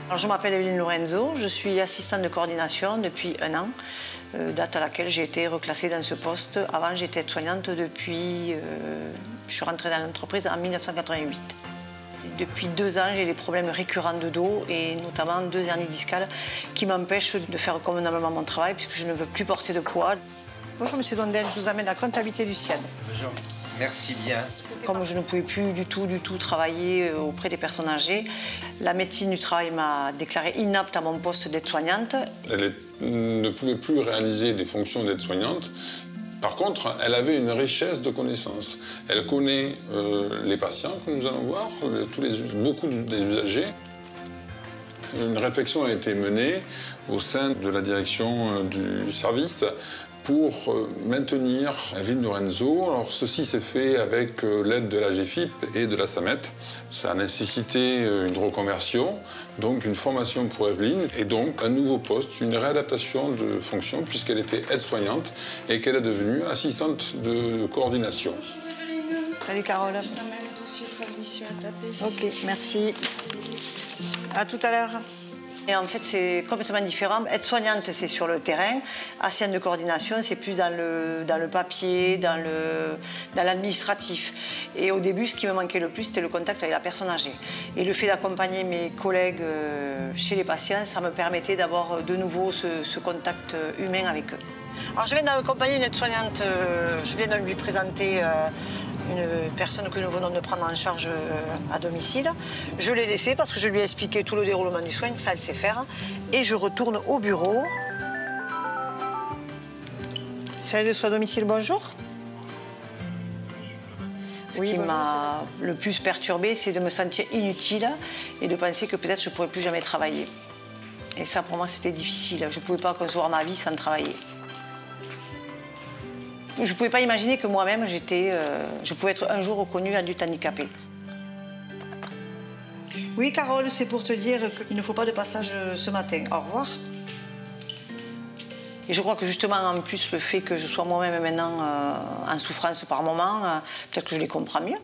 Alors, je m'appelle Evelyne Lorenzo, je suis assistante de coordination depuis 1 an, date à laquelle j'ai été reclassée dans ce poste. Avant, j'étais aide-soignante depuis... je suis rentrée dans l'entreprise en 1988. Depuis 2 ans, j'ai des problèmes récurrents de dos et notamment 2 hernies discales qui m'empêchent de faire convenablement mon travail puisque je ne veux plus porter de poids. Bonjour Monsieur Dondel, je vous amène la comptabilité du SIAD. Bonjour, merci bien. Comme je ne pouvais plus du tout travailler auprès des personnes âgées, la médecine du travail m'a déclarée inapte à mon poste d'aide-soignante. Elle ne pouvait plus réaliser des fonctions d'aide-soignante. Par contre, elle avait une richesse de connaissances. Elle connaît les patients que nous allons voir, beaucoup des usagers. Une réflexion a été menée au sein de la direction du service pour maintenir Evelyne Lorenzo. Alors, ceci s'est fait avec l'aide de la GFIP et de la SAMET. Ça a nécessité une reconversion, donc une formation pour Evelyne et donc un nouveau poste, une réadaptation de fonction puisqu'elle était aide-soignante et qu'elle est devenue assistante de coordination. Salut Carole. Je t'amène le dossier de transmission à taper. Ok, merci. À tout à l'heure. Et en fait, c'est complètement différent. Être-soignante, c'est sur le terrain. Assistante de coordination, c'est plus dans le papier, dans l'administratif. Et au début, ce qui me manquait le plus, c'était le contact avec la personne âgée. Et le fait d'accompagner mes collègues chez les patients, ça me permettait d'avoir de nouveau ce contact humain avec eux. Alors, je viens d'accompagner une aide-soignante, je viens de lui présenter une personne que nous venons de prendre en charge à domicile. Je l'ai laissée parce que je lui ai expliqué tout le déroulement du soin, ça elle sait faire. Et je retourne au bureau. Service de soins à domicile, bonjour. Ce qui m'a le plus perturbée, c'est de me sentir inutile et de penser que peut-être je ne pourrais plus jamais travailler. Et ça, pour moi, c'était difficile. Je ne pouvais pas concevoir ma vie sans travailler. Je ne pouvais pas imaginer que moi-même, je pouvais être un jour reconnue adulte handicapée. Oui, Carole, c'est pour te dire qu'il ne faut pas de passage ce matin. Au revoir. Et je crois que justement, en plus, le fait que je sois moi-même maintenant en souffrance par moment, peut-être que je les comprends mieux.